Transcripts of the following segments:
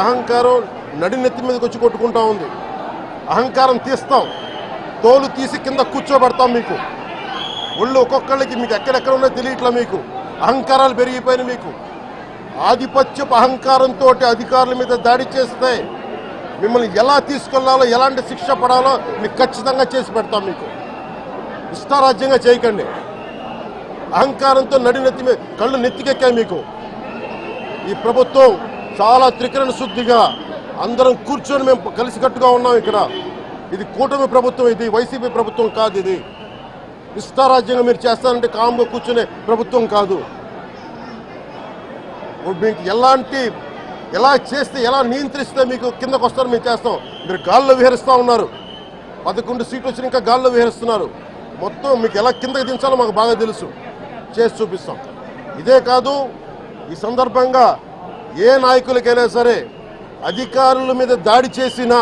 అహంకారం నడినెత్తి మీదకి వచ్చి కొట్టుకుంటా ఉంది. అహంకారం తీస్తాం, తోలు తీసి కింద కూర్చోబెడతాం. మీకు ఒళ్ళు ఒక్కొక్కళ్ళకి మీకు ఎక్కడెక్కడ ఉన్నో తెలియట్లా. మీకు అహంకారాలు పెరిగిపోయినాయి. మీకు ఆధిపత్యపు అహంకారంతో అధికారుల మీద దాడి చేస్తే మిమ్మల్ని ఎలా తీసుకెళ్లాలో, ఎలాంటి శిక్ష పడాలో మీకు ఖచ్చితంగా చేసి పెడతాం. మీకు ఇష్టారాజ్యంగా చేయకండి. అహంకారంతో నడినెత్తి మీద కళ్ళు నెత్తికెక్కాయి. మీకు ఈ ప్రభుత్వం చాలా త్రికరణ శుద్ధిగా అందరం కూర్చొని మేము కలిసికట్టుగా ఉన్నాం. ఇక్కడ ఇది కూటమి ప్రభుత్వం, ఇది వైసీపీ ప్రభుత్వం కాదు. ఇది ఇష్టారాజ్యంగా మీరు చేస్తారంటే కామ్గా కూర్చునే ప్రభుత్వం కాదు. మీకు ఎలా చేస్తే, ఎలా నియంత్రిస్తే మీకు కిందకు వస్తారో మేము చేస్తాం. మీరు గాల్లో విహరిస్తూ ఉన్నారు. 11 సీట్లు వచ్చిన ఇంకా గాల్లో విహరిస్తున్నారు. మొత్తం మీకు ఎలా కిందకి దించాలో మాకు బాగా తెలుసు. చేసి చూపిస్తాం. ఇదే కాదు, ఈ సందర్భంగా ఏ నాయకులకైనా సరే అధికారుల మీద దాడి చేసినా,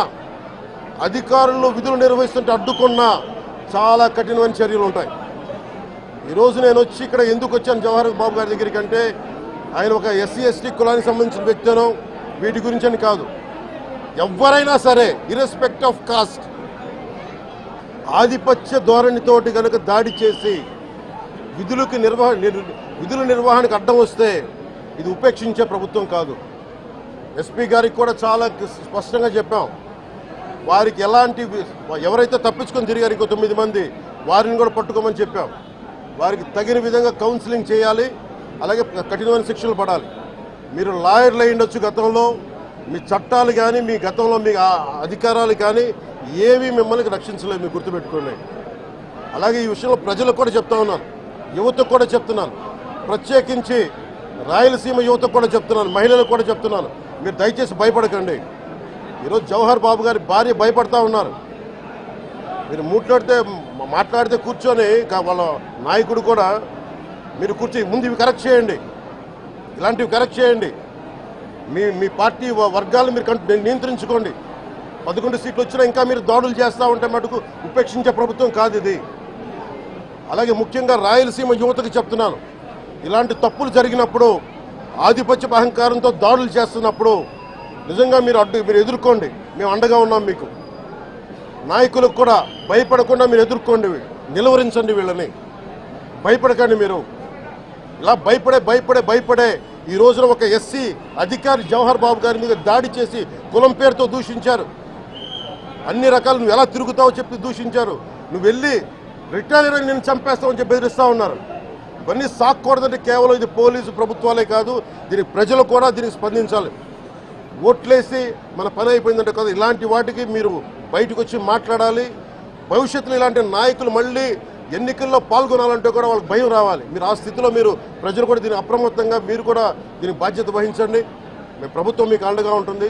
అధికారులు విధులు నిర్వహిస్తుంటే అడ్డుకున్నా చాలా కఠినమైన చర్యలు ఉంటాయి. ఈరోజు నేను వచ్చి ఇక్కడ ఎందుకు వచ్చాను జవహర్ బాబు గారి దగ్గరికి అంటే, ఆయన ఒక ఎస్సీ ఎస్టీ కులానికి సంబంధించిన వ్యక్తినో వీటి గురించి అని కాదు. ఎవరైనా సరే ఇర్రెస్పెక్ట్ ఆఫ్ కాస్ట్ ఆధిపత్య ధోరణితోటి కనుక దాడి చేసి విధుల నిర్వహణకు అడ్డం వస్తే ఇది ఉపేక్షించే ప్రభుత్వం కాదు. ఎస్పీ గారికి కూడా చాలా స్పష్టంగా చెప్పాం. వారికి ఎవరైతే తప్పించుకొని తిరిగారు ఇంకో 9 మంది, వారిని కూడా పట్టుకోమని చెప్పాం. వారికి తగిన విధంగా కౌన్సిలింగ్ చేయాలి, అలాగే కఠినమైన శిక్షలు పడాలి. మీరు లాయర్లు అయి ఉండొచ్చు గతంలో, మీ చట్టాలు కానీ, మీ గతంలో మీ అధికారాలు కానీ ఏవి మిమ్మల్ని రక్షించలేదు. మీరు గుర్తుపెట్టుకోండి. అలాగే ఈ విషయంలో ప్రజలకు కూడా చెప్తా ఉన్నాను, యువతకు కూడా చెప్తున్నాను, ప్రత్యేకించి రాయలసీమ యువతకు కూడా చెప్తున్నాను, మహిళలకు కూడా చెప్తున్నాను. మీరు దయచేసి భయపడకండి. ఈరోజు జవహర్ బాబు గారి భార్య భయపడతా ఉన్నారు. మీరు మాట్లాడితే కూర్చొని వాళ్ళ నాయకుడు కూడా మీరు ముందు ఇవి కరెక్ట్ చేయండి, ఇలాంటివి కరెక్ట్ చేయండి. మీ పార్టీ వర్గాలను మీరు నియంత్రించుకోండి. 11 సీట్లు వచ్చినా ఇంకా మీరు దాడులు చేస్తూ ఉంటే మటుకు ఉపేక్షించే ప్రభుత్వం కాదు ఇది. అలాగే ముఖ్యంగా రాయలసీమ యువతకు చెప్తున్నాను, ఇలాంటి తప్పులు జరిగినప్పుడు, ఆధిపత్య అహంకారంతో దాడులు చేస్తున్నప్పుడు నిజంగా మీరు ఎదుర్కోండి. మేము అండగా ఉన్నాం మీకు. నాయకులకు కూడా భయపడకుండా మీరు ఎదుర్కోండి, నిలువరించండి వీళ్ళని. భయపడకండి. మీరు ఇలా భయపడే ఈ రోజున ఒక ఎస్సీ అధికారి జవహర్ బాబు గారి మీద దాడి చేసి కులం పేరుతో దూషించారు. అన్ని రకాలు నువ్వు ఎలా తిరుగుతావో చెప్పి దూషించారు. నువ్వు వెళ్ళి రిటైర్ అని నేను చంపేస్తావని చెప్పి బెదిరిస్తూ ఉన్నారు. ఇవన్నీ సాక్కూడదంటే కేవలం ఇది పోలీసు ప్రభుత్వాలే కాదు, దీనికి ప్రజలు కూడా దీనికి స్పందించాలి. ఓట్లేసి మన పని అయిపోయిందంటే కదా, ఇలాంటి వాటికి మీరు బయటకు వచ్చి మాట్లాడాలి. భవిష్యత్తులో ఇలాంటి నాయకులు మళ్ళీ ఎన్నికల్లో పాల్గొనాలంటే కూడా వాళ్ళకి భయం రావాలి. మీరు ఆ స్థితిలో ప్రజలు కూడా దీనికి అప్రమత్తంగా మీరు కూడా దీనికి బాధ్యత వహించండి. ప్రభుత్వం మీకు అండగా ఉంటుంది.